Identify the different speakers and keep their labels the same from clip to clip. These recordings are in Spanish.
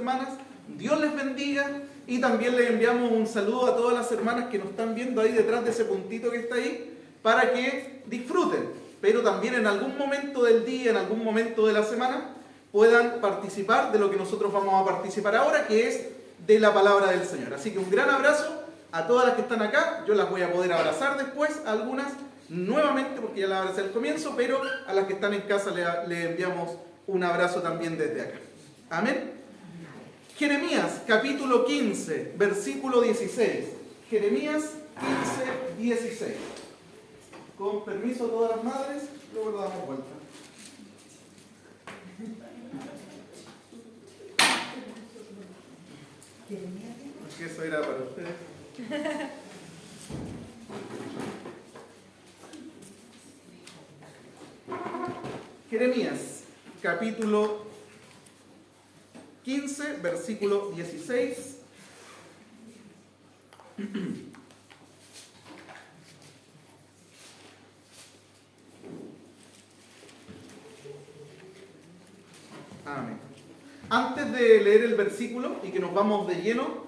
Speaker 1: hermanas. Dios les bendiga y también les enviamos un saludo a todas las hermanas que nos están viendo ahí detrás de ese puntito que está ahí, para que disfruten, pero también en algún momento del día, en algún momento de la semana, puedan participar de lo que nosotros vamos a participar ahora, que es de la palabra del Señor. Así que un gran abrazo a todas las que están acá. Yo las voy a poder abrazar después, a algunas nuevamente, porque ya las abracé al comienzo, pero a las que están en casa le enviamos un abrazo también desde acá. Amén. Jeremías capítulo 15, versículo 16. Jeremías 15, 16. Con permiso a todas las madres, luego lo damos vuelta. Porque eso era para ustedes. Jeremías, capítulo 15, versículo 16. Amén. Antes de leer el versículo y que nos vamos de lleno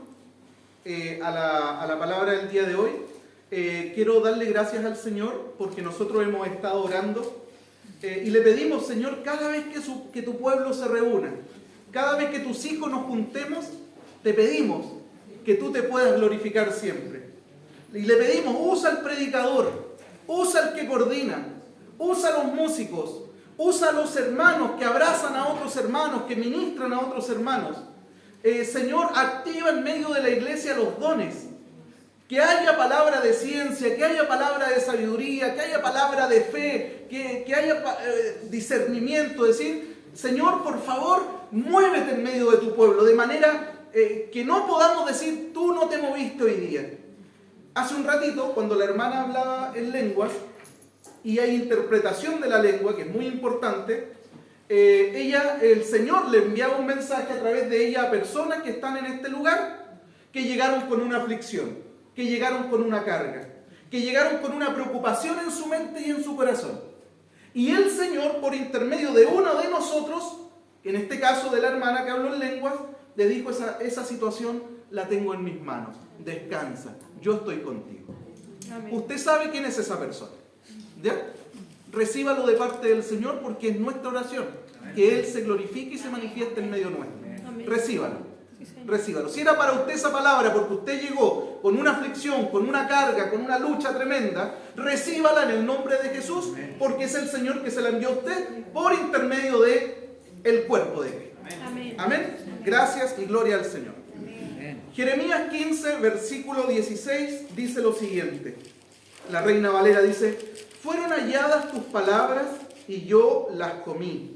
Speaker 1: a la palabra del día de hoy, quiero darle gracias al Señor porque nosotros hemos estado orando y le pedimos, Señor, cada vez que tu pueblo se reúna, cada vez que tus hijos nos juntemos, te pedimos que tú te puedas glorificar siempre. Y le pedimos, usa al predicador, usa al que coordina, usa a los músicos, usa a los hermanos que abrazan a otros hermanos, que ministran a otros hermanos. Señor, activa en medio de la iglesia los dones. Que haya palabra de ciencia, que haya palabra de sabiduría, que haya palabra de fe, que haya discernimiento. Decir, Señor, por favor, muévete en medio de tu pueblo, de manera que no podamos decir, tú no te moviste hoy día. Hace un ratito, cuando la hermana hablaba en lenguas, y hay interpretación de la lengua, que es muy importante, el Señor le enviaba un mensaje a través de ella a personas que están en este lugar, que llegaron con una aflicción, que llegaron con una carga, que llegaron con una preocupación en su mente y en su corazón. Y el Señor, por intermedio de uno de nosotros, en este caso de la hermana que habló en lenguas, le dijo, esa situación la tengo en mis manos, descansa, yo estoy contigo. Amén. Usted sabe quién es esa persona, ¿ya? Recíbalo de parte del Señor porque es nuestra oración, que Él se glorifique y se manifieste en medio nuestro. Amén. Recíbalo. Recíbalo. Si era para usted esa palabra porque usted llegó con una aflicción, con una carga, con una lucha tremenda, recíbala en el nombre de Jesús, porque es el Señor que se la envió a usted por intermedio de el cuerpo de Cristo. Amén. Amén. Gracias y gloria al Señor. Amén. Jeremías 15, versículo 16 dice lo siguiente. La Reina Valera dice, fueron halladas tus palabras y yo las comí.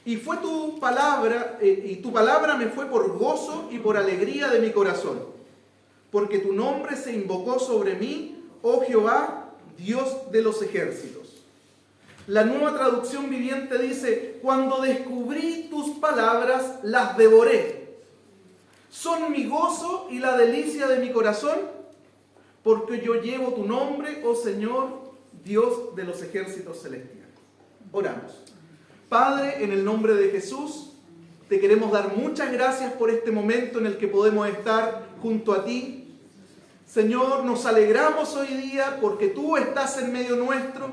Speaker 1: Y fue tu palabra, y tu palabra me fue por gozo y por alegría de mi corazón, porque tu nombre se invocó sobre mí, oh Jehová, Dios de los ejércitos. La Nueva Traducción Viviente dice, cuando descubrí tus palabras, las devoré. Son mi gozo y la delicia de mi corazón, porque yo llevo tu nombre, oh Señor, Dios de los ejércitos celestiales. Oramos. Padre, en el nombre de Jesús, te queremos dar muchas gracias por este momento en el que podemos estar junto a ti. Señor, nos alegramos hoy día porque tú estás en medio nuestro.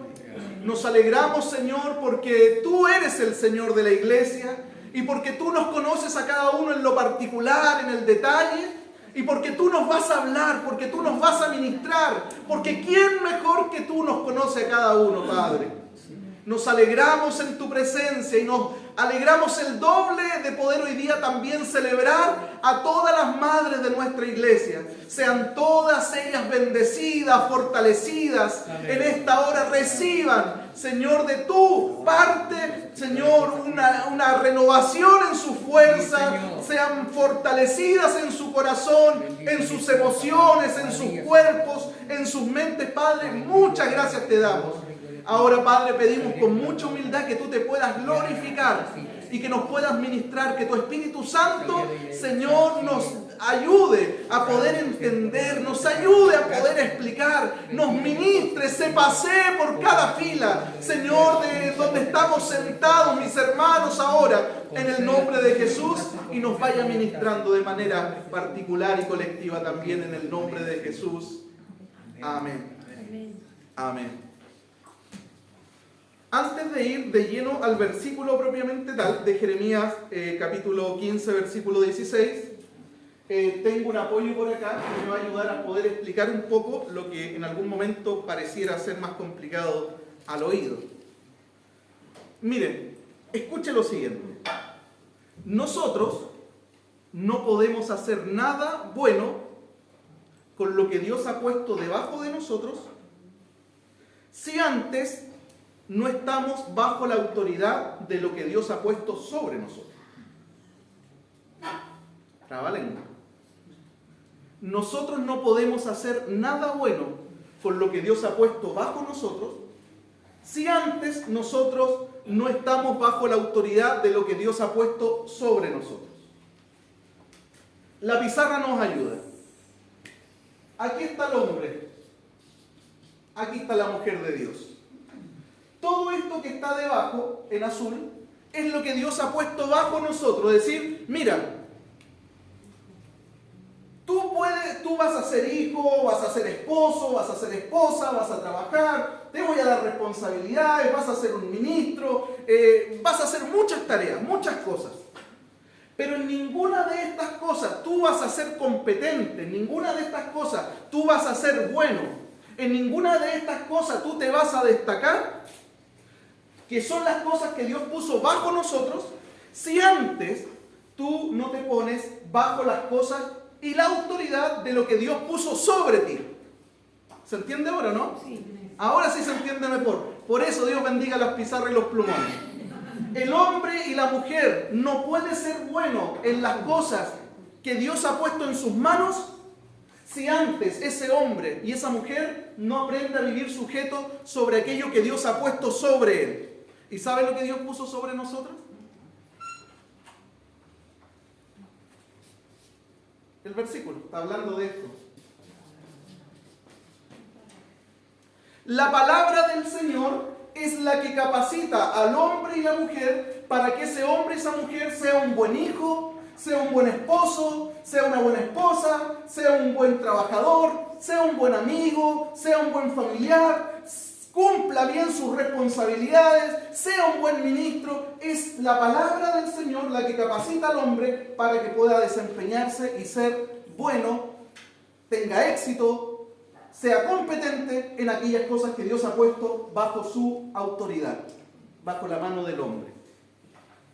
Speaker 1: Nos alegramos, Señor, porque tú eres el Señor de la iglesia y porque tú nos conoces a cada uno en lo particular, en el detalle, y porque tú nos vas a hablar, porque tú nos vas a ministrar, porque ¿quién mejor que tú nos conoce a cada uno, Padre? Nos alegramos en tu presencia y nos alegramos el doble de poder hoy día también celebrar a todas las madres de nuestra iglesia. Sean todas ellas bendecidas, fortalecidas. Amén. En esta hora reciban, Señor, de tu parte, Señor, una renovación en su fuerza. Sí, sean fortalecidas en su corazón, en sus emociones, en sus cuerpos, en sus mentes. Padre, muchas gracias te damos. Ahora, Padre, pedimos con mucha humildad que tú te puedas glorificar y que nos puedas ministrar, que tu Espíritu Santo, Señor, nos ayude a poder entender, nos ayude a poder explicar, nos ministre, se pasee por cada fila, Señor, de donde estamos sentados, mis hermanos, ahora, en el nombre de Jesús, y nos vaya ministrando de manera particular y colectiva también en el nombre de Jesús. Amén. Amén. Antes de ir de lleno al versículo propiamente tal, de Jeremías capítulo 15, versículo 16, tengo un apoyo por acá que me va a ayudar a poder explicar un poco lo que en algún momento pareciera ser más complicado al oído. Miren, escuche lo siguiente. Nosotros no podemos hacer nada bueno con lo que Dios ha puesto debajo de nosotros si antes no estamos bajo la autoridad de lo que Dios ha puesto sobre nosotros. Trabalengua. Nosotros no podemos hacer nada bueno con lo que Dios ha puesto bajo nosotros si antes nosotros no estamos bajo la autoridad de lo que Dios ha puesto sobre nosotros. La pizarra nos ayuda. Aquí está el hombre. Aquí está la mujer de Dios. Todo esto que está debajo, en azul, es lo que Dios ha puesto bajo nosotros. Es decir, mira, tú vas a ser hijo, vas a ser esposo, vas a ser esposa, vas a trabajar, te voy a dar responsabilidades, vas a ser un ministro, vas a hacer muchas tareas, muchas cosas. Pero en ninguna de estas cosas tú vas a ser competente, en ninguna de estas cosas tú vas a ser bueno, en ninguna de estas cosas tú te vas a destacar, que son las cosas que Dios puso bajo nosotros, si antes tú no te pones bajo las cosas y la autoridad de lo que Dios puso sobre ti. ¿Se entiende ahora, no? Sí. Ahora sí se entiende mejor. Por eso Dios bendiga las pizarras y los plumones. El hombre y la mujer no puede ser bueno en las cosas que Dios ha puesto en sus manos si antes ese hombre y esa mujer no aprende a vivir sujeto sobre aquello que Dios ha puesto sobre él. ¿Y sabe lo que Dios puso sobre nosotros? El versículo está hablando de esto. La palabra del Señor es la que capacita al hombre y la mujer para que ese hombre y esa mujer sea un buen hijo, sea un buen esposo, sea una buena esposa, sea un buen trabajador, sea un buen amigo, sea un buen familiar, cumpla bien sus responsabilidades, sea un buen ministro. Es la palabra del Señor la que capacita al hombre para que pueda desempeñarse y ser bueno, tenga éxito, sea competente en aquellas cosas que Dios ha puesto bajo su autoridad, bajo la mano del hombre.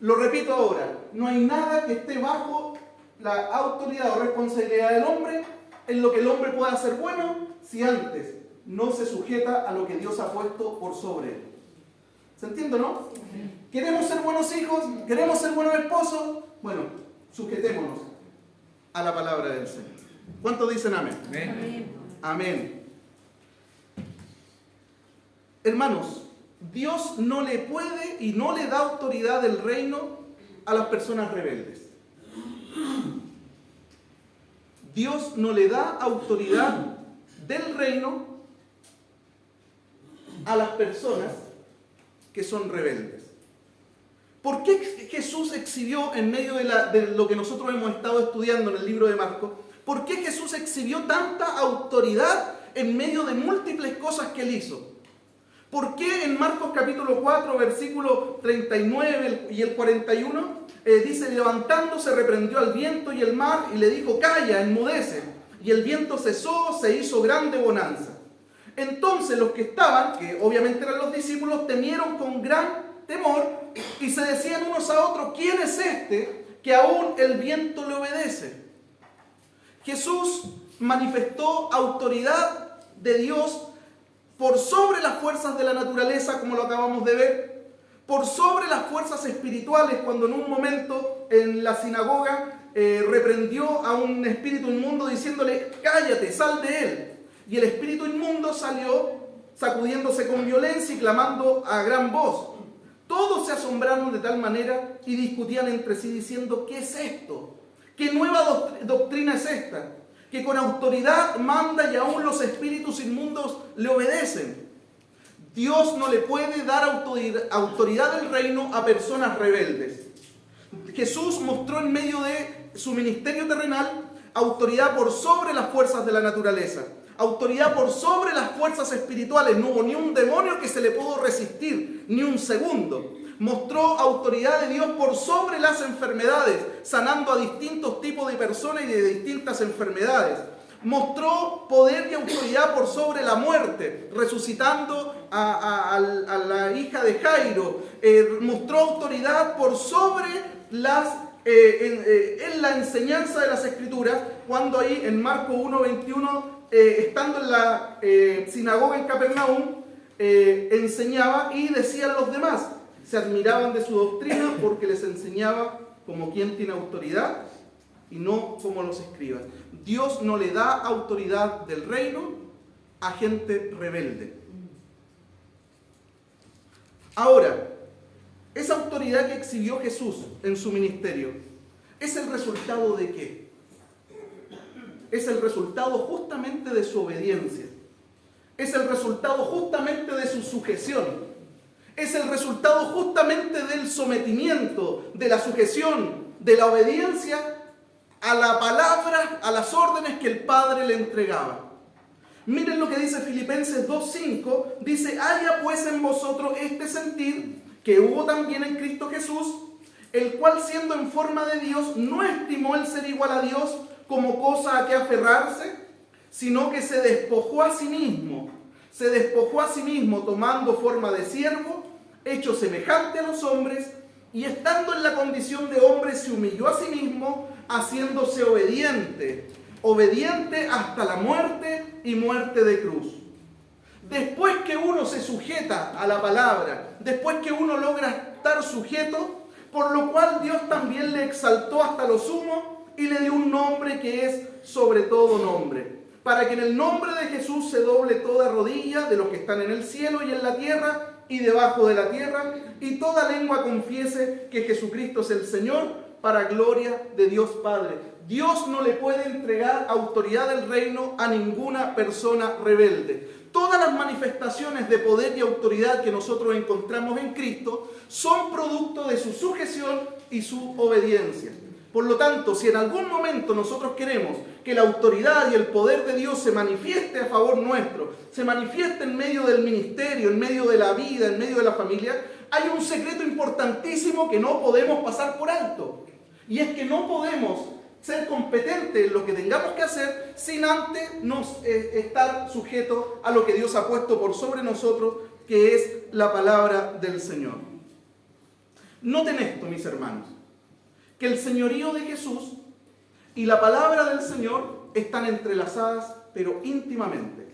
Speaker 1: Lo repito ahora, no hay nada que esté bajo la autoridad o responsabilidad del hombre en lo que el hombre pueda ser bueno si antes no se sujeta a lo que Dios ha puesto por sobre él. ¿Se entiende, no? ¿Queremos ser buenos hijos? ¿Queremos ser buenos esposos? Bueno, sujetémonos a la palabra del Señor. ¿Cuántos dicen amén? Amén. Amén. Hermanos, Dios no le puede y no le da autoridad del reino a las personas rebeldes. Dios no le da autoridad del reino a las personas que son rebeldes. ¿Por qué Jesús exhibió en medio de lo que nosotros hemos estado estudiando en el libro de Marcos? ¿Por qué Jesús exhibió tanta autoridad en medio de múltiples cosas que él hizo? ¿Por qué en Marcos capítulo 4, versículo 39 y el 41, dice, levantándose reprendió al viento y el mar y le dijo, calla, enmudece? Y el viento cesó, se hizo grande bonanza. Entonces los que estaban, que obviamente eran los discípulos, temieron con gran temor y se decían unos a otros, ¿quién es este que aún el viento le obedece? Jesús manifestó autoridad de Dios por sobre las fuerzas de la naturaleza, como lo acabamos de ver, por sobre las fuerzas espirituales, cuando en un momento en la sinagoga reprendió a un espíritu inmundo diciéndole, cállate, sal de él. Y el espíritu inmundo salió sacudiéndose con violencia y clamando a gran voz. Todos se asombraron de tal manera y discutían entre sí diciendo: ¿qué es esto? ¿Qué nueva doctrina es esta? Que con autoridad manda y aún los espíritus inmundos le obedecen. Dios no le puede dar autoridad del reino a personas rebeldes. Jesús mostró en medio de su ministerio terrenal autoridad por sobre las fuerzas de la naturaleza, autoridad por sobre las fuerzas espirituales. No hubo ni un demonio que se le pudo resistir, ni un segundo. Mostró autoridad de Dios por sobre las enfermedades, sanando a distintos tipos de personas y de distintas enfermedades. Mostró poder y autoridad por sobre la muerte, resucitando a la hija de Jairo. Mostró autoridad por sobre en la enseñanza de las Escrituras, cuando ahí en Marcos 1:21, estando en la sinagoga en Capernaum, enseñaba y decían los demás, se admiraban de su doctrina porque les enseñaba como quien tiene autoridad y no como los escribas. Dios no le da autoridad del reino a gente rebelde. Ahora, esa autoridad que exhibió Jesús en su ministerio, ¿es el resultado de qué? Es el resultado justamente de su obediencia. Es el resultado justamente de su sujeción. Es el resultado justamente del sometimiento, de la sujeción, de la obediencia a la palabra, a las órdenes que el Padre le entregaba. Miren lo que dice Filipenses 2:5. Dice: haya pues en vosotros este sentir que hubo también en Cristo Jesús, el cual siendo en forma de Dios, no estimó el ser igual a Dios como cosa a que aferrarse, sino que se despojó a sí mismo. Se despojó a sí mismo tomando forma de siervo, hecho semejante a los hombres, y estando en la condición de hombre se humilló a sí mismo, haciéndose obediente hasta la muerte y muerte de cruz. Después que uno se sujeta a la palabra, después que uno logra estar sujeto, por lo cual Dios también le exaltó hasta lo sumo y le dio un nombre que es sobre todo nombre, para que en el nombre de Jesús se doble toda rodilla de los que están en el cielo y en la tierra y debajo de la tierra, y toda lengua confiese que Jesucristo es el Señor, para gloria de Dios Padre. Dios no le puede entregar autoridad del reino a ninguna persona rebelde. Todas las manifestaciones de poder y autoridad que nosotros encontramos en Cristo son producto de su sujeción y su obediencia. Por lo tanto, si en algún momento nosotros queremos que la autoridad y el poder de Dios se manifieste a favor nuestro, se manifieste en medio del ministerio, en medio de la vida, en medio de la familia, hay un secreto importantísimo que no podemos pasar por alto. Y es que no podemos ser competentes en lo que tengamos que hacer sin antes estar sujetos a lo que Dios ha puesto por sobre nosotros, que es la palabra del Señor. Noten esto, mis hermanos, que el señorío de Jesús y la palabra del Señor están entrelazadas, pero íntimamente.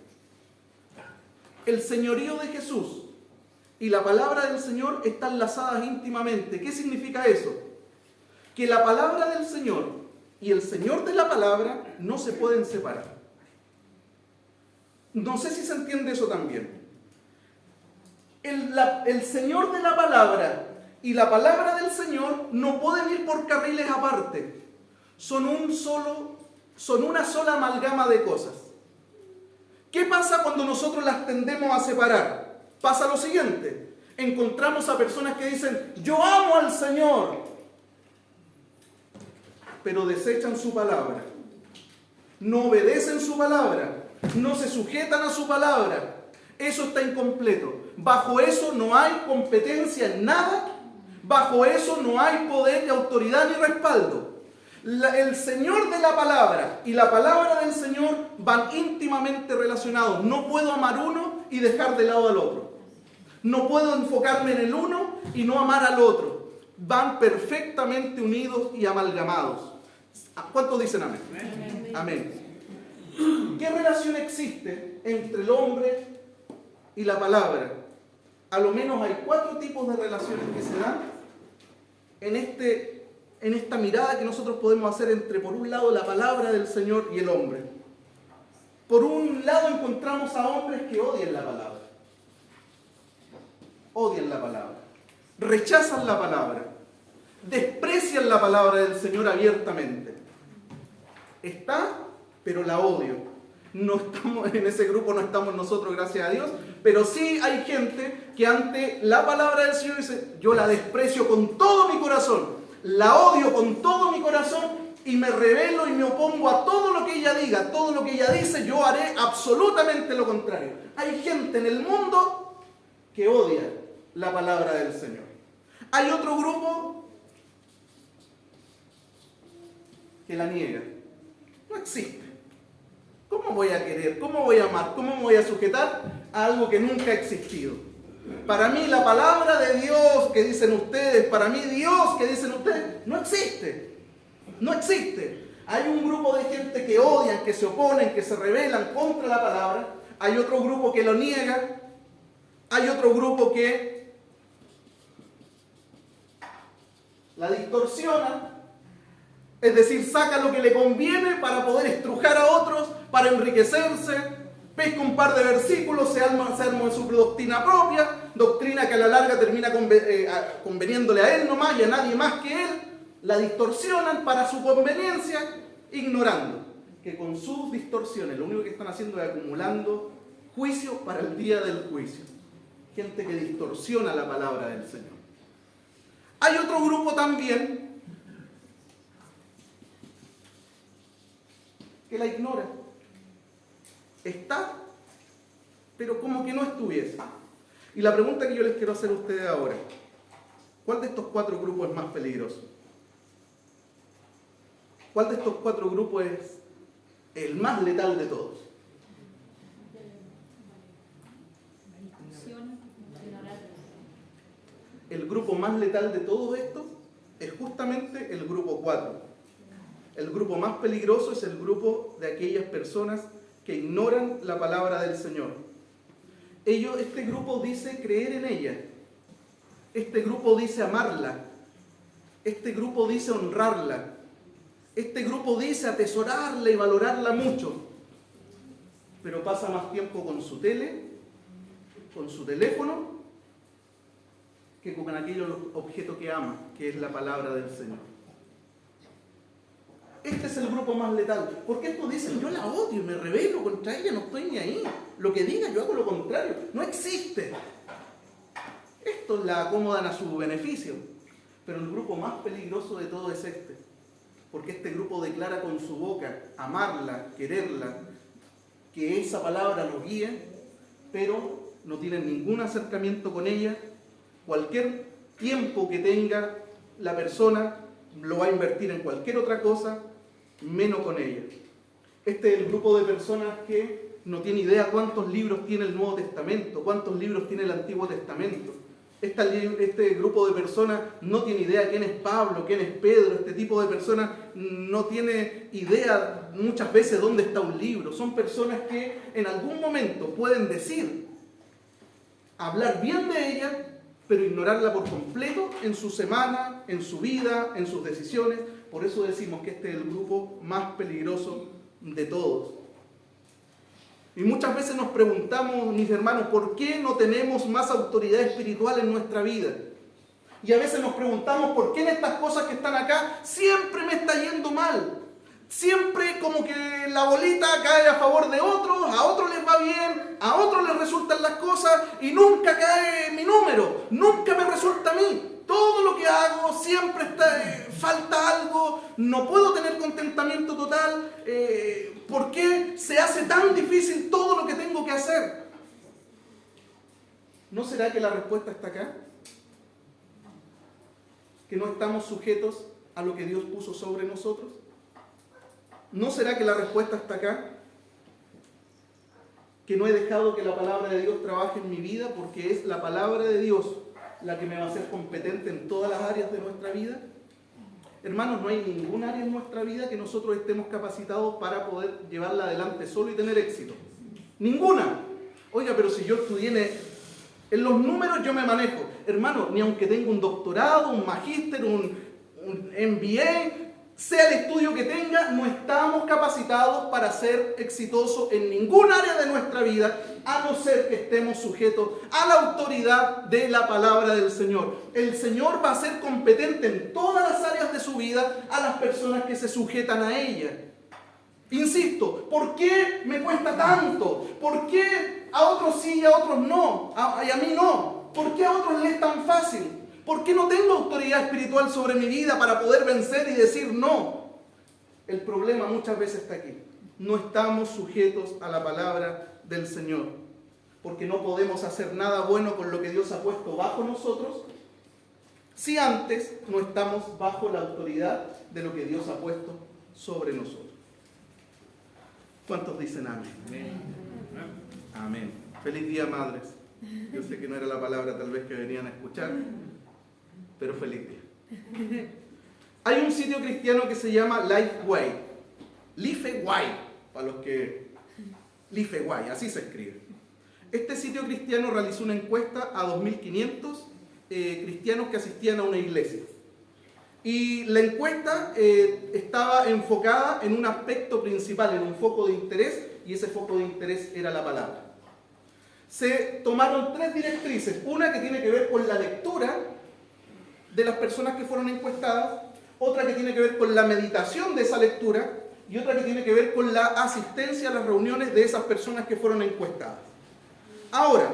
Speaker 1: El señorío de Jesús y la palabra del Señor están enlazadas íntimamente. ¿Qué significa eso? Que la palabra del Señor y el Señor de la palabra no se pueden separar. No sé si se entiende eso también. El Señor de la palabra y la palabra del Señor no pueden ir por carriles aparte. Son una sola amalgama de cosas. ¿Qué pasa cuando nosotros las tendemos a separar? Pasa lo siguiente. Encontramos a personas que dicen: yo amo al Señor, pero desechan su palabra, no obedecen su palabra, no se sujetan a su palabra. Eso está incompleto. Bajo eso no hay competencia en nada, bajo eso no hay poder y autoridad ni respaldo. El Señor de la palabra y la palabra del Señor van íntimamente relacionados. No puedo amar uno y dejar de lado al otro. No puedo enfocarme en el uno y no amar al otro. Van perfectamente unidos y amalgamados. ¿Cuántos dicen amén? Amén. ¿Qué relación existe entre el hombre y la palabra? A lo menos hay 4 tipos de relaciones que se dan en esta mirada que nosotros podemos hacer entre, por un lado, la palabra del Señor y el hombre. Por un lado encontramos a hombres que odian la palabra. Odian la palabra. rechazan la palabra, desprecian la palabra del Señor abiertamente. Está, pero la odio. No estamos en ese grupo, no estamos nosotros, gracias a Dios, pero sí hay gente que ante la palabra del Señor dice, yo la desprecio con todo mi corazón, la odio con todo mi corazón y me rebelo y me opongo a todo lo que ella diga, todo lo que ella dice, yo haré absolutamente lo contrario. Hay gente en el mundo que odia la palabra del Señor. Hay otro grupo que la niega. No existe. ¿Cómo voy a querer? ¿Cómo voy a amar? ¿Cómo me voy a sujetar a algo que nunca ha existido? Para mí la palabra de Dios que dicen ustedes, para mí Dios que dicen ustedes, no existe. No existe. Hay un grupo de gente que odian, que se oponen, que se rebelan contra la palabra. Hay otro grupo que lo niega. Hay otro grupo que la distorsiona. Es decir, saca lo que le conviene para poder estrujar a otros, para enriquecerse, pesca un par de versículos, se arma su doctrina propia, doctrina que a la larga termina conveniéndole a él nomás y a nadie más que él, la distorsionan para su conveniencia, ignorando que con sus distorsiones lo único que están haciendo es acumulando juicio para el día del juicio. Gente que distorsiona la palabra del Señor. Hay otro grupo también que la ignora. Está, pero como que no estuviese. Y la pregunta que yo les quiero hacer a ustedes ahora, ¿cuál de estos 4 grupos es más peligroso? ¿Cuál de estos 4 grupos es el más letal de todos? El grupo más letal de todos estos es justamente el grupo 4. El grupo más peligroso es el grupo de aquellas personas que ignoran la palabra del Señor. Este grupo dice creer en ella. Este grupo dice amarla. Este grupo dice honrarla. Este grupo dice atesorarla y valorarla mucho. Pero pasa más tiempo con su tele, con su teléfono, que con aquello objeto que ama, que es la palabra del Señor. Este es el grupo más letal. Porque estos dicen, yo la odio, me rebelo contra ella, no estoy ni ahí. Lo que diga, yo hago lo contrario. No existe. Estos la acomodan a su beneficio. Pero el grupo más peligroso de todo es este. Porque este grupo declara con su boca amarla, quererla, que esa palabra lo guíe, pero no tienen ningún acercamiento con ella. Cualquier tiempo que tenga la persona lo va a invertir en cualquier otra cosa, menos con ella. Este es el grupo de personas que no tiene idea cuántos libros tiene el Nuevo Testamento, cuántos libros tiene el Antiguo Testamento. Este grupo de personas no tiene idea quién es Pablo, quién es Pedro. Este tipo de personas no tiene idea muchas veces dónde está un libro. Son personas que en algún momento pueden decir, hablar bien de ella, pero ignorarla por completo en su semana, en su vida, en sus decisiones. Por eso decimos que este es el grupo más peligroso de todos. Y muchas veces nos preguntamos, mis hermanos, ¿por qué no tenemos más autoridad espiritual en nuestra vida? Y a veces nos preguntamos, ¿por qué en estas cosas que están acá siempre me está yendo mal? Siempre como que la bolita cae a favor de otros, a otros les va bien, a otros les resultan las cosas y nunca cae mi número, nunca me resulta a mí. Todo lo que hago siempre falta algo, no puedo tener contentamiento total. ¿Por qué se hace tan difícil todo lo que tengo que hacer? ¿No será que la respuesta está acá? ¿Que no estamos sujetos a lo que Dios puso sobre nosotros? ¿No será que la respuesta está acá? Que no he dejado que la palabra de Dios trabaje en mi vida porque es la palabra de Dios la que me va a hacer competente en todas las áreas de nuestra vida. Hermanos, no hay ningún área en nuestra vida que nosotros estemos capacitados para poder llevarla adelante solo y tener éxito. Ninguna. Oiga, pero si yo estudié en los números yo me manejo. Hermano, ni aunque tenga un doctorado, un magíster, un MBA, sea el estudio que tenga, no estamos capacitados para ser exitosos en ningún área de nuestra vida, a no ser que estemos sujetos a la autoridad de la palabra del Señor. El Señor va a ser competente en todas las áreas de su vida a las personas que se sujetan a ella. Insisto, ¿por qué me cuesta tanto? ¿Por qué a otros sí y a otros no? Y a mí no. ¿Por qué a otros les es tan fácil? ¿Por qué no tengo autoridad espiritual sobre mi vida para poder vencer y decir no? El problema muchas veces está aquí. No estamos sujetos a la palabra del Señor, porque no podemos hacer nada bueno con lo que Dios ha puesto bajo nosotros si antes no estamos bajo la autoridad de lo que Dios ha puesto sobre nosotros. ¿Cuántos dicen amén? Amén. Feliz día, madres. Yo sé que no era la palabra tal vez que venían a escuchar, pero feliz día. Hay un sitio cristiano que se llama Lifeway. Lifeway, para los que... Lifeway, así se escribe. Este sitio cristiano realizó una encuesta a 2.500 cristianos que asistían a una iglesia. Y la encuesta estaba enfocada en un aspecto principal, en un foco de interés, y ese foco de interés era la palabra. Se tomaron 3 directrices, una que tiene que ver con la lectura de las personas que fueron encuestadas, otra que tiene que ver con la meditación de esa lectura y otra que tiene que ver con la asistencia a las reuniones de esas personas que fueron encuestadas. Ahora,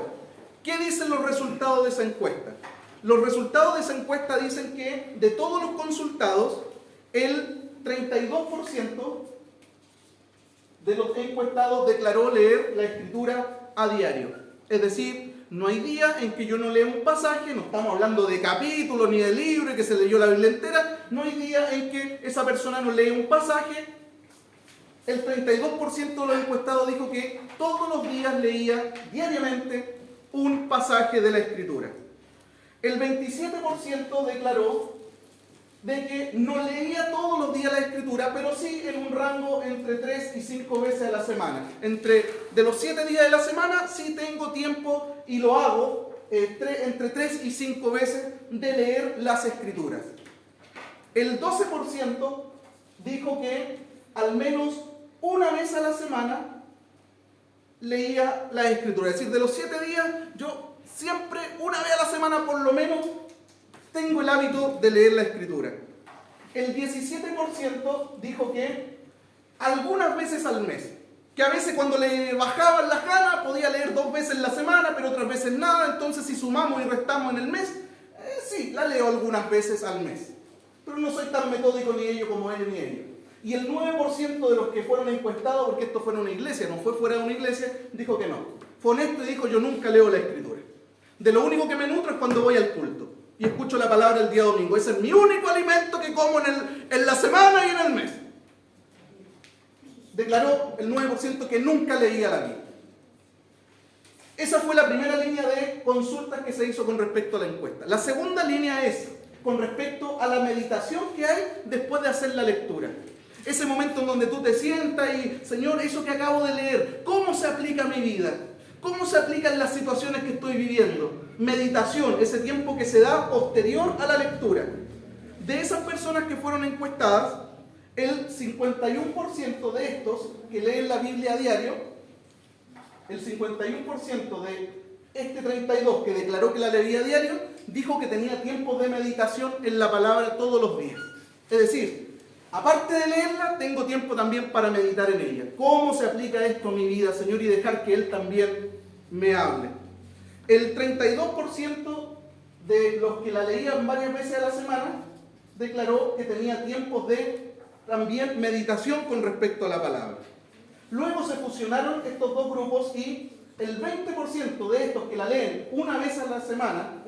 Speaker 1: ¿qué dicen los resultados de esa encuesta? Los resultados de esa encuesta dicen que de todos los consultados, el 32% de los encuestados declaró leer la Escritura a diario. Es decir, no hay día en que yo no lea un pasaje, no estamos hablando de capítulos ni de libro y que se leyó la Biblia entera, no hay día en que esa persona no lee un pasaje. El 32% de los encuestados dijo que todos los días leía diariamente un pasaje de la Escritura. El 27% declaró de que no leía todos los días la Escritura, pero sí en un rango entre 3 y 5 veces a la semana. De los 7 días de la semana sí tengo tiempo y lo hago entre 3 y 5 veces de leer las Escrituras. El 12% dijo que al menos una vez a la semana leía la Escritura. Es decir, de los 7 días yo siempre, una vez a la semana por lo menos, tengo el hábito de leer la Escritura. El 17% dijo que algunas veces al mes. Que a veces cuando le bajaban las ganas podía leer 2 veces en la semana, pero otras veces nada. Entonces si sumamos y restamos en el mes, sí, la leo algunas veces al mes. Pero no soy tan metódico ni ello como ellos ni ellos. Y el 9% de los que fueron encuestados, porque esto fue en una iglesia, no fue fuera de una iglesia, dijo que no. Fue honesto y dijo: yo nunca leo la Escritura. De lo único que me nutro es cuando voy al culto y escucho la palabra el día domingo. Ese es mi único alimento que como en la semana y en el mes. Declaró el 9% que nunca leía la Biblia. Esa fue la primera línea de consultas que se hizo con respecto a la encuesta. La segunda línea es con respecto a la meditación que hay después de hacer la lectura. Ese momento en donde tú te sientas y, Señor, eso que acabo de leer, ¿cómo se aplica a mi vida? ¿Cómo se aplican las situaciones que estoy viviendo? Meditación, ese tiempo que se da posterior a la lectura. De esas personas que fueron encuestadas, el 51% de estos que leen la Biblia a diario, el 51% de este 32% que declaró que la leía a diario, dijo que tenía tiempos de meditación en la palabra todos los días. Es decir, aparte de leerla, tengo tiempo también para meditar en ella. ¿Cómo se aplica esto a mi vida, Señor? Y dejar que Él también me hable. El 32% de los que la leían varias veces a la semana declaró que tenía tiempos de también meditación con respecto a la palabra. Luego se fusionaron estos dos grupos y el 20% de estos que la leen una vez a la semana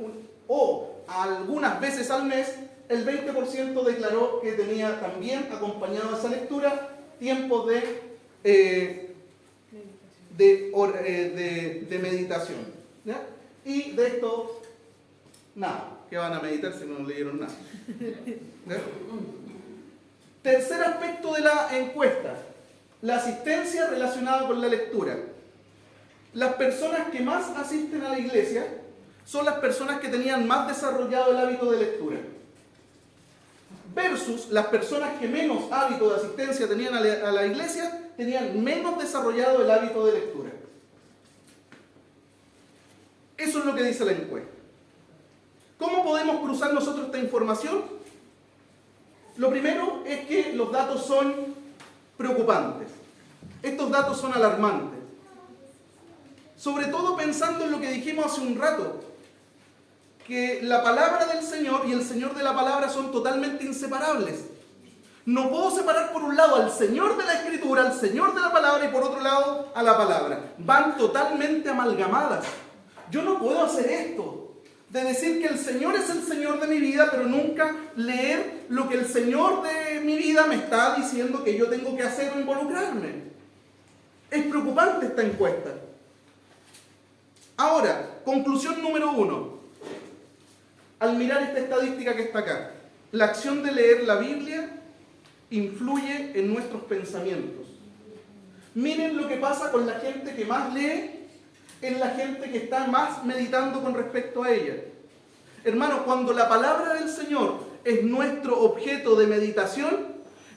Speaker 1: o algunas veces al mes, el 20% declaró que tenía también acompañado a esa lectura tiempos de meditación. ¿Ya? Y de esto, nada. ¿Qué van a meditar si no leyeron nada? ¿Ya? Tercer aspecto de la encuesta, la asistencia relacionada con la lectura. Las personas que más asisten a la iglesia son las personas que tenían más desarrollado el hábito de lectura. versus las personas que menos hábito de asistencia tenían a la iglesia, tenían menos desarrollado el hábito de lectura. Eso es lo que dice la encuesta. ¿Cómo podemos cruzar nosotros esta información? Lo primero es que los datos son preocupantes. Estos datos son alarmantes. Sobre todo pensando en lo que dijimos hace un rato, que la palabra del Señor y el Señor de la palabra son totalmente inseparables. No puedo separar por un lado al Señor de la Escritura, al Señor de la palabra, y por otro lado a la palabra. Van totalmente amalgamadas. Yo no puedo hacer esto, de decir que el Señor es el Señor de mi vida, pero nunca leer lo que el Señor de mi vida me está diciendo que yo tengo que hacer o involucrarme. Es preocupante esta encuesta. Ahora, conclusión número 1. Al mirar esta estadística que está acá, la acción de leer la Biblia influye en nuestros pensamientos. Miren lo que pasa con la gente que más lee, es la gente que está más meditando con respecto a ella. Hermanos, cuando la palabra del Señor es nuestro objeto de meditación,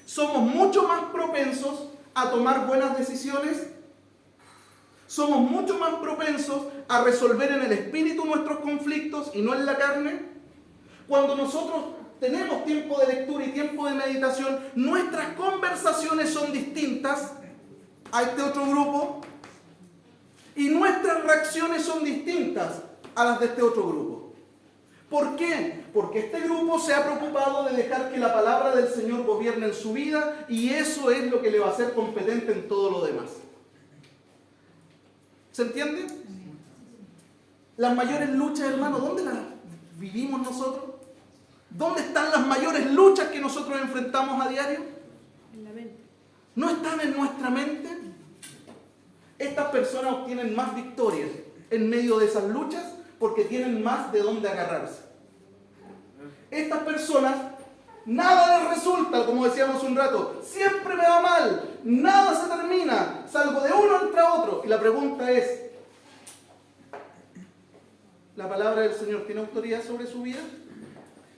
Speaker 1: somos mucho más propensos a tomar buenas decisiones, somos mucho más propensos a resolver en el espíritu nuestros conflictos y no en la carne. Cuando nosotros tenemos tiempo de lectura y tiempo de meditación, nuestras conversaciones son distintas a este otro grupo y nuestras reacciones son distintas a las de este otro grupo. ¿Por qué? Porque este grupo se ha preocupado de dejar que la palabra del Señor gobierne en su vida y eso es lo que le va a hacer competente en todo lo demás. ¿Se entiende? Las mayores luchas, hermano, ¿dónde las vivimos nosotros? ¿Dónde están las mayores luchas que nosotros enfrentamos a diario?
Speaker 2: En la mente.
Speaker 1: ¿No están en nuestra mente? Estas personas obtienen más victorias en medio de esas luchas porque tienen más de dónde agarrarse. Estas personas, nada les resulta, como decíamos un rato, siempre me va mal, nada se termina, salgo de uno entra otro. Y la pregunta es, ¿la palabra del Señor tiene autoridad sobre su vida?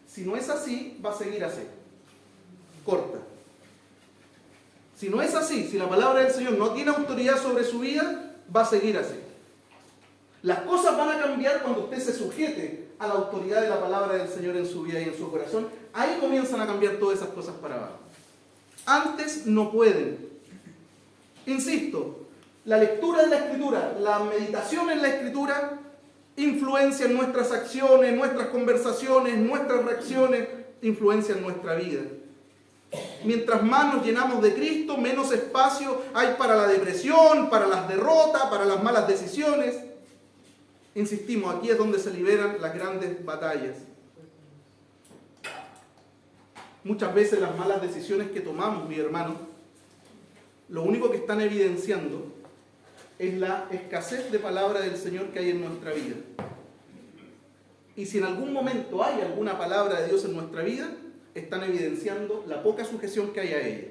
Speaker 1: Si no es así, va a seguir así. Corta. Si no es así, si la palabra del Señor no tiene autoridad sobre su vida, va a seguir así. Las cosas van a cambiar cuando usted se sujete a la autoridad de la palabra del Señor en su vida y en su corazón. Ahí comienzan a cambiar todas esas cosas para abajo. Antes no pueden. Insisto, la lectura de la Escritura, la meditación en la Escritura, influencia en nuestras acciones, nuestras conversaciones, nuestras reacciones, influencia en nuestra vida. Mientras más nos llenamos de Cristo, menos espacio hay para la depresión, para las derrotas, para las malas decisiones. Insistimos, aquí es donde se liberan las grandes batallas. Muchas veces las malas decisiones que tomamos, mi hermano, lo único que están evidenciando es la escasez de palabra del Señor que hay en nuestra vida. Y si en algún momento hay alguna palabra de Dios en nuestra vida, están evidenciando la poca sujeción que hay a ella.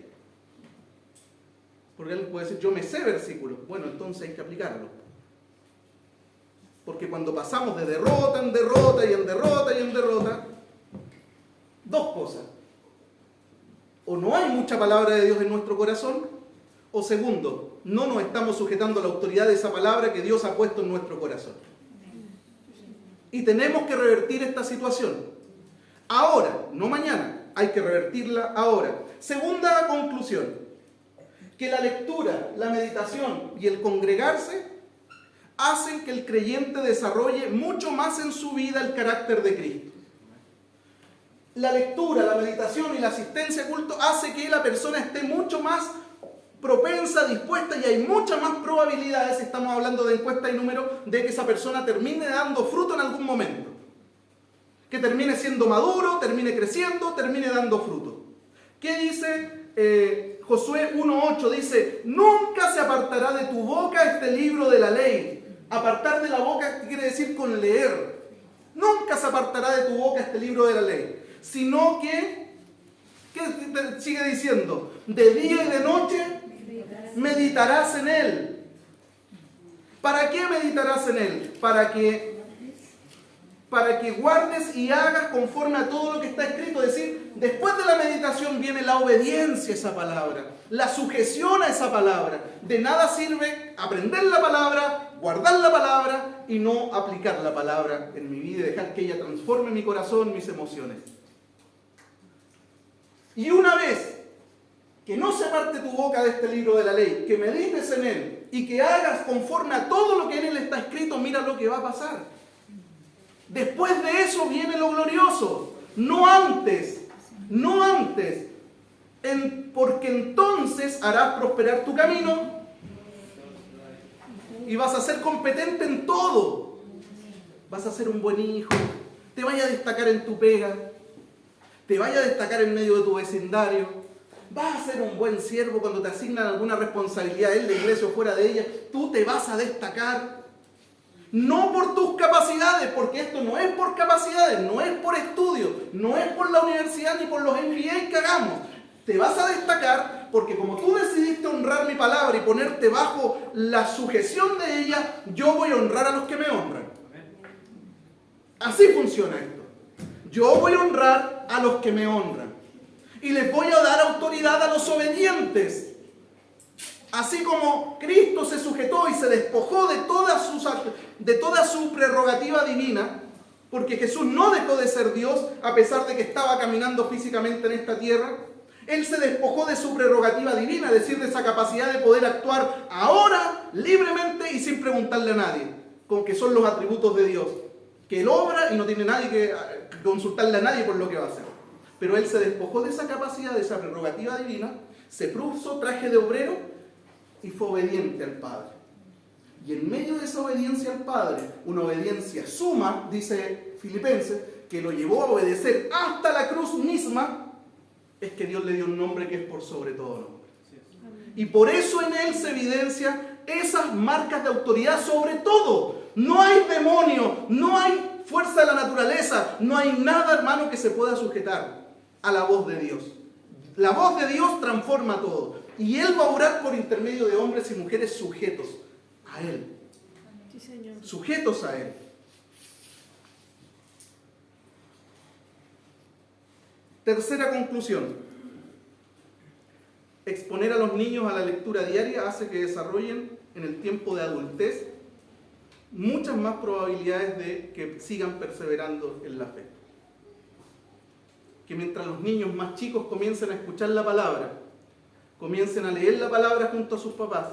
Speaker 1: Porque alguien puede decir, yo me sé versículos. Bueno, entonces hay que aplicarlo. Porque cuando pasamos de derrota en derrota y en derrota y en derrota, dos cosas. O no hay mucha palabra de Dios en nuestro corazón, o segundo, no nos estamos sujetando a la autoridad de esa palabra que Dios ha puesto en nuestro corazón. Y tenemos que revertir esta situación. Ahora, no mañana, hay que revertirla ahora. Segunda conclusión, que la lectura, la meditación y el congregarse hacen que el creyente desarrolle mucho más en su vida el carácter de Cristo. La lectura, la meditación y la asistencia a culto hace que la persona esté mucho más propensa, dispuesta, y hay muchas más probabilidades, si estamos hablando de encuesta y número, de que esa persona termine dando fruto en algún momento. Que termine siendo maduro, termine creciendo, termine dando fruto. ¿Qué dice Josué 1:8? Dice, nunca se apartará de tu boca este libro de la ley. Apartar de la boca quiere decir con leer. Nunca se apartará de tu boca este libro de la ley. Sino que, ¿qué sigue diciendo? De día y de noche meditarás en él. ¿Para qué meditarás en él? Para que para que guardes y hagas conforme a todo lo que está escrito. Es decir, después de la meditación viene la obediencia a esa palabra, la sujeción a esa palabra. De nada sirve aprender la palabra, guardar la palabra y no aplicar la palabra en mi vida y dejar que ella transforme mi corazón, mis emociones. Y una vez que no se parte tu boca de este libro de la ley, que medites en él y que hagas conforme a todo lo que en él está escrito, mira lo que va a pasar. Después de eso viene lo glorioso, no antes, porque entonces harás prosperar tu camino y vas a ser competente en todo. Vas a ser un buen hijo, te vaya a destacar en tu pega, te vaya a destacar en medio de tu vecindario, vas a ser un buen siervo cuando te asignan alguna responsabilidad en la iglesia o fuera de ella, tú te vas a destacar. No por tus capacidades, porque esto no es por capacidades, no es por estudio, no es por la universidad ni por los MBA que hagamos. Te vas a destacar porque como tú decidiste honrar mi palabra y ponerte bajo la sujeción de ella, yo voy a honrar a los que me honran. Así funciona esto. Yo voy a honrar a los que me honran y les voy a dar autoridad a los obedientes. Así como Cristo se sujetó y se despojó de toda su prerrogativa divina, porque Jesús no dejó de ser Dios a pesar de que estaba caminando físicamente en esta tierra. Él se despojó de su prerrogativa divina, es decir, de esa capacidad de poder actuar ahora libremente y sin preguntarle a nadie, con que son los atributos de Dios, que Él obra y no tiene nadie que consultarle a nadie por lo que va a hacer. Pero Él se despojó de esa capacidad, de esa prerrogativa divina, se puso traje de obrero y fue obediente al Padre. Y en medio de esa obediencia al Padre, una obediencia suma, dice Filipenses, que lo llevó a obedecer hasta la cruz misma, es que Dios le dio un nombre que es por sobre todo nombre. Y por eso en Él se evidencia esas marcas de autoridad sobre todo. No hay demonio, no hay fuerza de la naturaleza, no hay nada, hermano, que se pueda sujetar a la voz de Dios. La voz de Dios transforma todo. Y Él va a obrar por intermedio de hombres y mujeres sujetos a Él.
Speaker 2: Sí, Señor.
Speaker 1: Sujetos a Él. Tercera conclusión. Exponer a los niños a la lectura diaria hace que desarrollen en el tiempo de adultez muchas más probabilidades de que sigan perseverando en la fe. Que mientras los niños más chicos comiencen a escuchar la palabra, comiencen a leer la palabra junto a sus papás,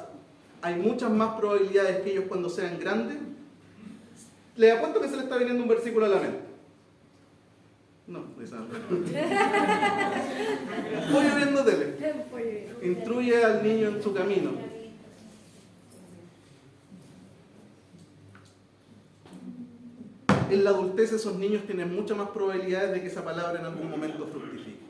Speaker 1: hay muchas más probabilidades que ellos cuando sean grandes, les apuesto que se les está viniendo un versículo a la mente. No, esa no. Pollo viendo tele. Instruye al niño en su camino. En la adultez esos niños tienen muchas más probabilidades de que esa palabra en algún momento fructifique.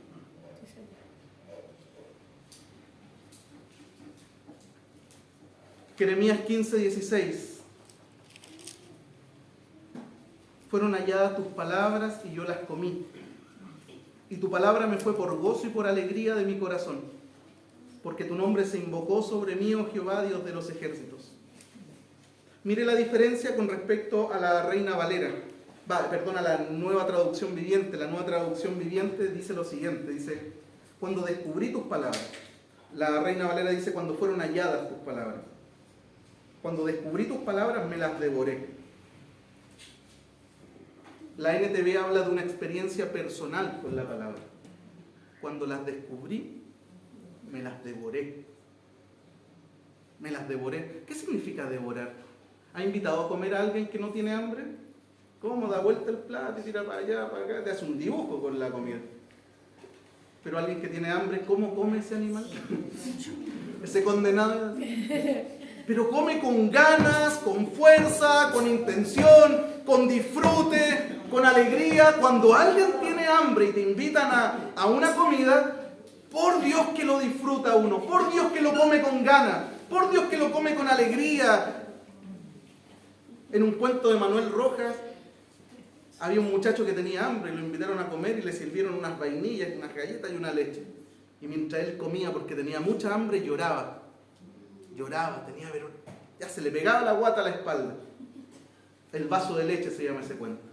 Speaker 1: Jeremías 15:16. Fueron halladas tus palabras y yo las comí. Y tu palabra me fue por gozo y por alegría de mi corazón. Porque tu nombre se invocó sobre mí, oh Jehová, Dios de los ejércitos. Mire la diferencia con respecto a la Reina Valera. A la Nueva Traducción Viviente. La Nueva Traducción Viviente dice lo siguiente. Dice, cuando descubrí tus palabras. La Reina Valera dice, cuando fueron halladas tus palabras. Cuando descubrí tus palabras, me las devoré. La NTV habla de una experiencia personal con la palabra. Cuando las descubrí, me las devoré. Me las devoré. ¿Qué significa devorar? ¿Ha invitado a comer a alguien que no tiene hambre? ¿Cómo? Da vuelta el plato y tira para allá, para acá. Te hace un dibujo con la comida. Pero alguien que tiene hambre, ¿cómo come ese animal? Ese condenado. Pero come con ganas, con fuerza, con intención, con disfrute, con alegría. Cuando alguien tiene hambre y te invitan a una comida, por Dios que lo disfruta uno, por Dios que lo come con ganas, por Dios que lo come con alegría. En un cuento de Manuel Rojas, había un muchacho que tenía hambre y lo invitaron a comer y le sirvieron unas vainillas, unas galletas y una leche. Y mientras él comía, porque tenía mucha hambre, lloraba, ya se le pegaba la guata a la espalda. El vaso de leche se llama ese cuento.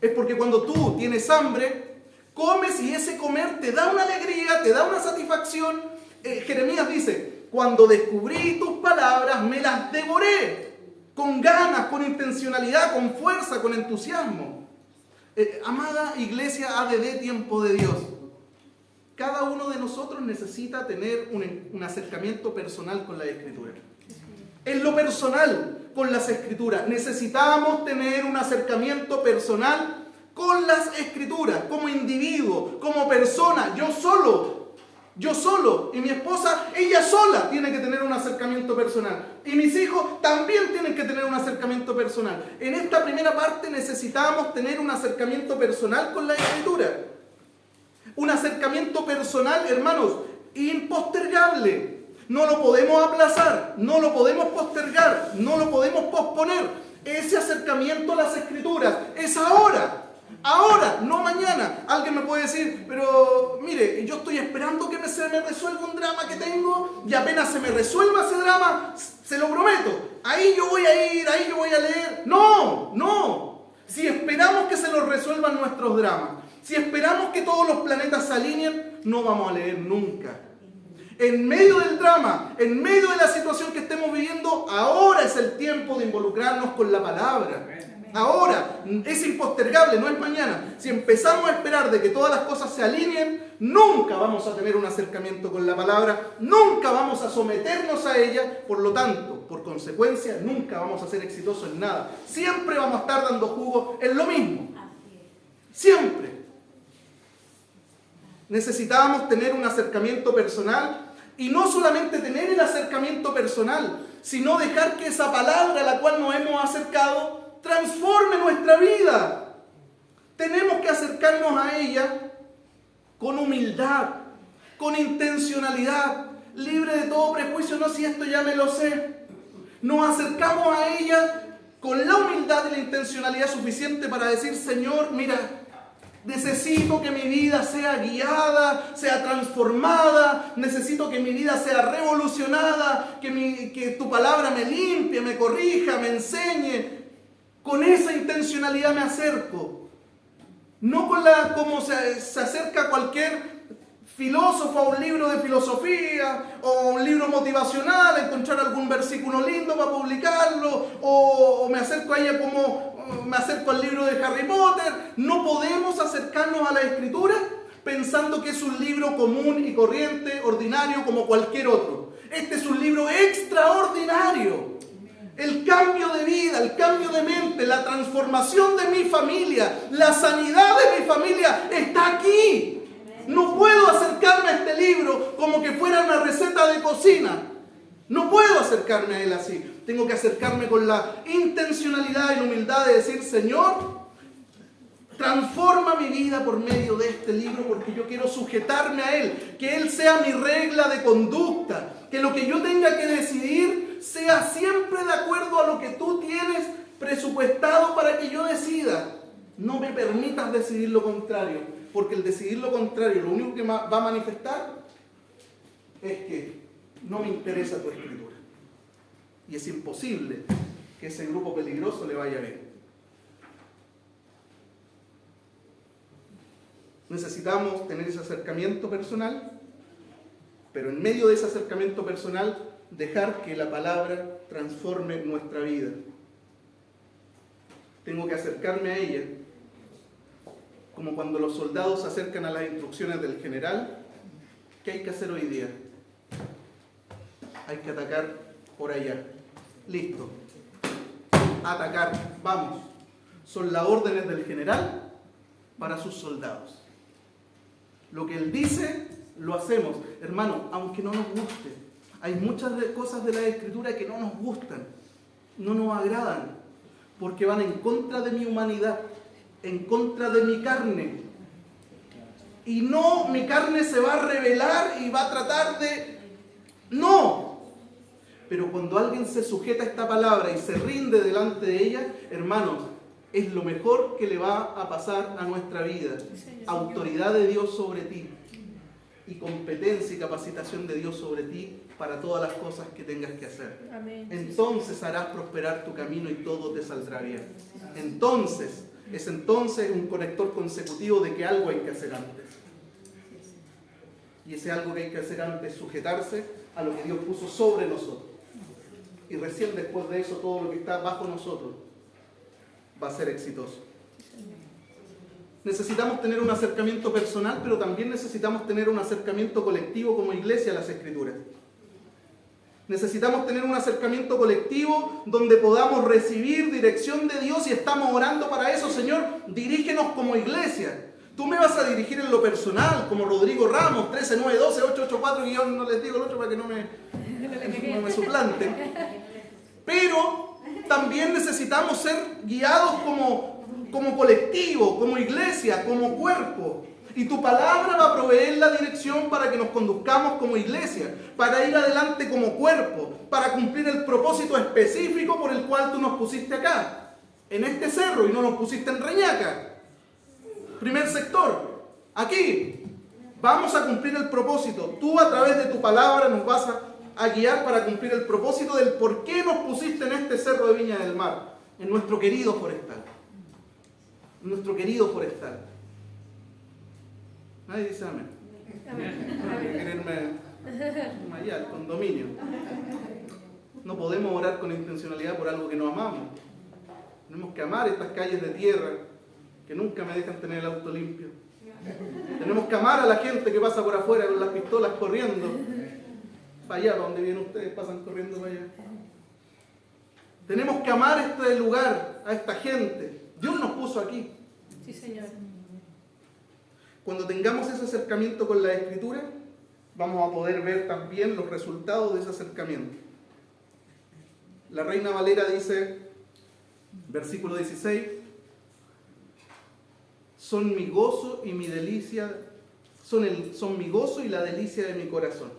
Speaker 1: Es porque cuando tú tienes hambre, comes y ese comer te da una alegría, te da una satisfacción. Jeremías dice, cuando descubrí tus palabras, me las devoré. Con ganas, con intencionalidad, con fuerza, con entusiasmo. Amada iglesia ADD Tiempo de Dios, cada uno de nosotros necesita tener un acercamiento personal con la Escritura. En lo personal, con las Escrituras, necesitamos tener un acercamiento personal con las Escrituras, como individuo, como persona, yo solo, y mi esposa, ella sola tiene que tener un acercamiento personal. Y mis hijos también tienen que tener un acercamiento personal. En esta primera parte necesitamos tener un acercamiento personal con la Escritura. Un acercamiento personal, hermanos, impostergable. No lo podemos aplazar, no lo podemos postergar, no lo podemos posponer. Ese acercamiento a las Escrituras es ahora. Ahora, no mañana. Alguien me puede decir, pero mire, yo estoy esperando que se me resuelva un drama que tengo y apenas se me resuelva ese drama, se lo prometo, ahí yo voy a ir, ahí yo voy a leer. No. Si esperamos que se nos resuelvan nuestros dramas, si esperamos que todos los planetas se alineen, no vamos a leer nunca. En medio del drama, en medio de la situación que estemos viviendo, ahora es el tiempo de involucrarnos con la palabra. Ahora, es impostergable, no es mañana. Si empezamos a esperar de que todas las cosas se alineen, nunca vamos a tener un acercamiento con la palabra, nunca vamos a someternos a ella, por lo tanto, por consecuencia, nunca vamos a ser exitosos en nada. Siempre vamos a estar dando jugo en lo mismo. Siempre. Necesitamos tener un acercamiento personal y no solamente tener el acercamiento personal, sino dejar que esa palabra a la cual nos hemos acercado transforme nuestra vida. Tenemos que acercarnos a ella con humildad, con intencionalidad, libre de todo prejuicio. No, si esto ya me lo sé. Nos acercamos a ella con la humildad y la intencionalidad suficiente para decir, Señor, mira, necesito que mi vida sea guiada, sea transformada, necesito que mi vida sea revolucionada, que tu palabra me limpie, me corrija, me enseñe. Con esa intencionalidad me acerco. No como se acerca cualquier filósofo a un libro de filosofía o un libro motivacional, a encontrar algún versículo lindo para publicarlo, o me acerco a ella como me acerco al libro de Harry Potter. No podemos acercarnos a la Escritura pensando que es un libro común y corriente, ordinario como cualquier otro. Este es un libro extraordinario. El cambio de vida, el cambio de mente, la transformación de mi familia, la sanidad de mi familia está aquí. No puedo acercarme a este libro como que fuera una receta de cocina. No puedo acercarme a él así. Tengo que acercarme con la intencionalidad y la humildad de decir, Señor, transforma mi vida por medio de este libro porque yo quiero sujetarme a él. Que él sea mi regla de conducta. Que lo que yo tenga que decidir sea siempre de acuerdo a lo que tú tienes presupuestado para que yo decida. No me permitas decidir lo contrario, porque el decidir lo contrario lo único que va a manifestar es que no me interesa tu Escritura. Y es imposible que ese grupo peligroso le vaya bien. Necesitamos tener ese acercamiento personal, pero en medio de ese acercamiento personal, dejar que la palabra transforme nuestra vida. Tengo que acercarme a ella, como cuando los soldados se acercan a las instrucciones del general. ¿Qué hay que hacer hoy día? Hay que atacar por allá. Listo. Atacar. Vamos. Son las órdenes del general para sus soldados. Lo que él dice, lo hacemos. Hermano, aunque no nos guste. Hay muchas cosas de la Escritura que no nos gustan, no nos agradan, porque van en contra de mi humanidad, en contra de mi carne. Y no, mi carne se va a rebelar y va a tratar de... No. Pero cuando alguien se sujeta a esta palabra y se rinde delante de ella, hermanos, es lo mejor que le va a pasar a nuestra vida. Autoridad de Dios sobre ti. Y competencia y capacitación de Dios sobre ti para todas las cosas que tengas que hacer. Amén. Entonces harás prosperar tu camino y todo te saldrá bien. Entonces es entonces un conector consecutivo de que algo hay que hacer antes. Y ese algo que hay que hacer antes es sujetarse a lo que Dios puso sobre nosotros. Y recién después de eso, todo lo que está bajo nosotros va a ser exitoso. Necesitamos tener un acercamiento personal, pero también necesitamos tener un acercamiento colectivo como iglesia a las Escrituras. Necesitamos tener un acercamiento colectivo donde podamos recibir dirección de Dios y estamos orando para eso. Señor, dirígenos como iglesia. Tú me vas a dirigir en lo personal, como Rodrigo Ramos, 13-9-12-884, y yo no les digo el otro para que no me suplanten. Pero también necesitamos ser guiados como colectivo, como iglesia, como cuerpo. Y tu palabra va a proveer la dirección para que nos conduzcamos como iglesia, para ir adelante como cuerpo, para cumplir el propósito específico por el cual tú nos pusiste acá, en este cerro, y no nos pusiste en Reñaca. Primer sector, aquí. Vamos a cumplir el propósito. Tú a través de tu palabra nos vas a guiar para cumplir el propósito del por qué nos pusiste en este cerro de Viña del Mar, en nuestro querido forestal. En nuestro querido forestal. Nadie dice amén. Quererme allá, el condominio. No podemos orar con intencionalidad por algo que no amamos. Tenemos que amar estas calles de tierra que nunca me dejan tener el auto limpio. Tenemos que amar a la gente que pasa por afuera con las pistolas corriendo. Para allá, para donde vienen ustedes, pasan corriendo para allá. Tenemos que amar este lugar, a esta gente. Dios nos puso aquí.
Speaker 2: Sí, Señor.
Speaker 1: Cuando tengamos ese acercamiento con la Escritura, vamos a poder ver también los resultados de ese acercamiento. La Reina Valera dice, versículo 16, son mi gozo y mi delicia, son mi gozo y la delicia de mi corazón.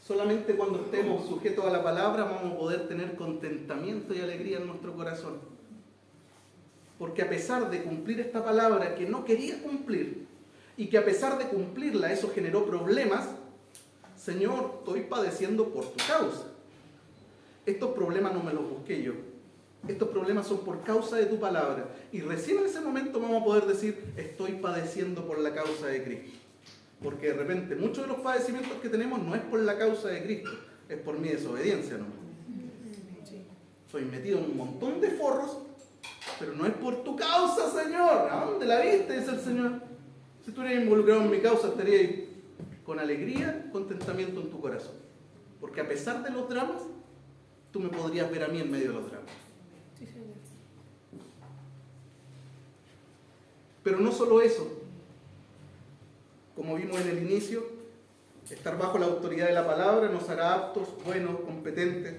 Speaker 1: Solamente cuando estemos sujetos a la palabra vamos a poder tener contentamiento y alegría en nuestro corazón. Porque a pesar de cumplir esta palabra que no quería cumplir, y que a pesar de cumplirla eso generó problemas, Señor, estoy padeciendo por tu causa. Estos problemas no me los busqué yo. Estos problemas son por causa de tu palabra. Y recién en ese momento vamos a poder decir, estoy padeciendo por la causa de Cristo. Porque de repente muchos de los padecimientos que tenemos no es por la causa de Cristo, es por mi desobediencia, ¿no? Soy metido en un montón de forros, pero no es por tu causa, Señor. ¿A dónde la viste? Dice el Señor. Si tú eres involucrado en mi causa, estaría ahí con alegría, contentamiento en tu corazón. Porque a pesar de los dramas, tú me podrías ver a mí en medio de los dramas.
Speaker 2: Sí, Señor.
Speaker 1: Pero no solo eso. Como vimos en el inicio, estar bajo la autoridad de la palabra nos hará aptos, buenos, competentes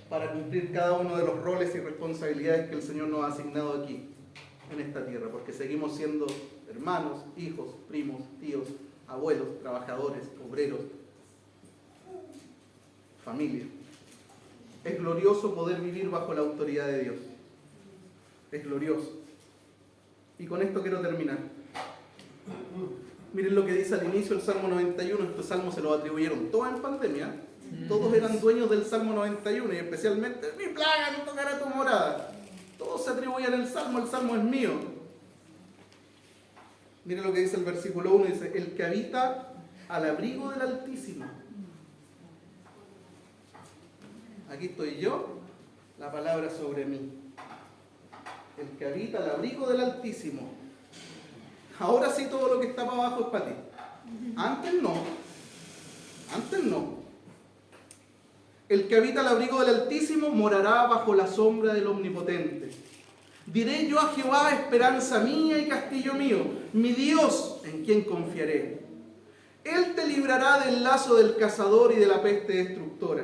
Speaker 1: para cumplir cada uno de los roles y responsabilidades que el Señor nos ha asignado aquí, en esta tierra, porque seguimos siendo hermanos, hijos, primos, tíos, abuelos, trabajadores, obreros, familia. Es glorioso poder vivir bajo la autoridad de Dios. Es glorioso. Y con esto quiero terminar. Miren lo que dice al inicio el Salmo 91. Este salmo se lo atribuyeron todos en pandemia. Todos eran dueños del Salmo 91 y especialmente mi plaga no tocará tu morada. Todos se atribuyen el salmo es mío. Miren lo que dice el versículo 1, dice, el que habita al abrigo del Altísimo. Aquí estoy yo, la palabra sobre mí. El que habita al abrigo del Altísimo. Ahora sí todo lo que está para abajo es para ti. Antes no. Antes no. El que habita al abrigo del Altísimo morará bajo la sombra del Omnipotente. Diré yo a Jehová, esperanza mía y castillo mío, mi Dios, en quien confiaré. Él te librará del lazo del cazador y de la peste destructora.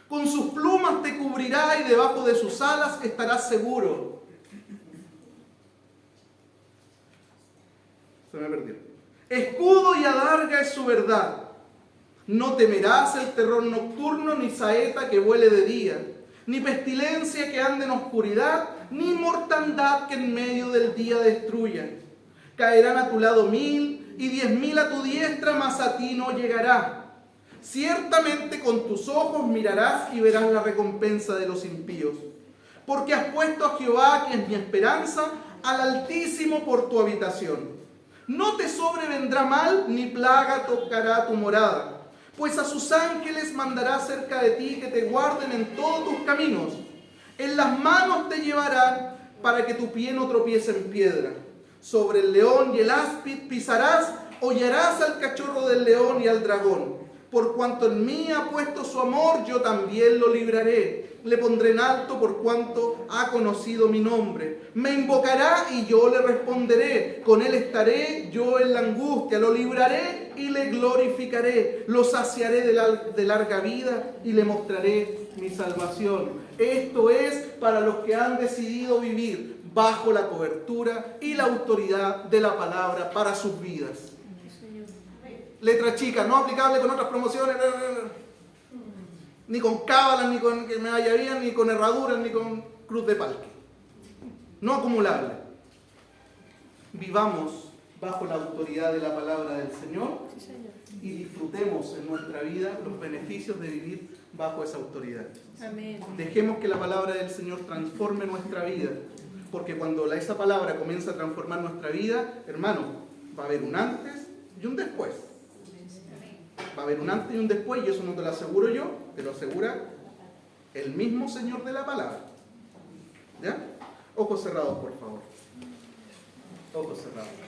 Speaker 1: Con sus plumas te cubrirá y debajo de sus alas estarás seguro. Se me perdió. Escudo y adarga es su verdad. No temerás el terror nocturno, ni saeta que vuele de día, ni pestilencia que ande en oscuridad, ni mortandad que en medio del día destruya. Caerán a tu lado 1000 y 10.000 a tu diestra, mas a ti no llegará. Ciertamente con tus ojos mirarás y verás la recompensa de los impíos. porque has puesto a Jehová, que es mi esperanza, al Altísimo por tu habitación. No te sobrevendrá mal, ni plaga tocará tu morada, pues a sus ángeles mandará cerca de ti que te guarden en todos tus caminos. En las manos te llevarán para que tu pie no tropiece en piedra. Sobre el león y el áspid pisarás, hollarás al cachorro del león y al dragón. Por cuanto en mí ha puesto su amor, yo también lo libraré. Le pondré en alto por cuanto ha conocido mi nombre. Me invocará y yo le responderé. Con él estaré yo en la angustia. Lo libraré y le glorificaré. Lo saciaré de larga vida y le mostraré mi salvación. Esto es para los que han decidido vivir bajo la cobertura y la autoridad de la palabra para sus vidas. Letra chica, no aplicable con otras promociones, ni con cábalas, ni con que me vaya bien, ni con herraduras, ni con cruz de palque. No acumulable. Vivamos bajo la autoridad de la palabra del Señor y disfrutemos en nuestra vida los beneficios de vivir bajo esa autoridad.
Speaker 2: Amén.
Speaker 1: Dejemos que la palabra del Señor transforme nuestra vida, porque cuando esa palabra comienza a transformar nuestra vida, hermano, va a haber un antes y un después. Va a haber un antes y un después, y eso no te lo aseguro yo, te lo asegura el mismo Señor de la palabra. ¿Ya? Ojos cerrados, por favor. Ojos cerrados.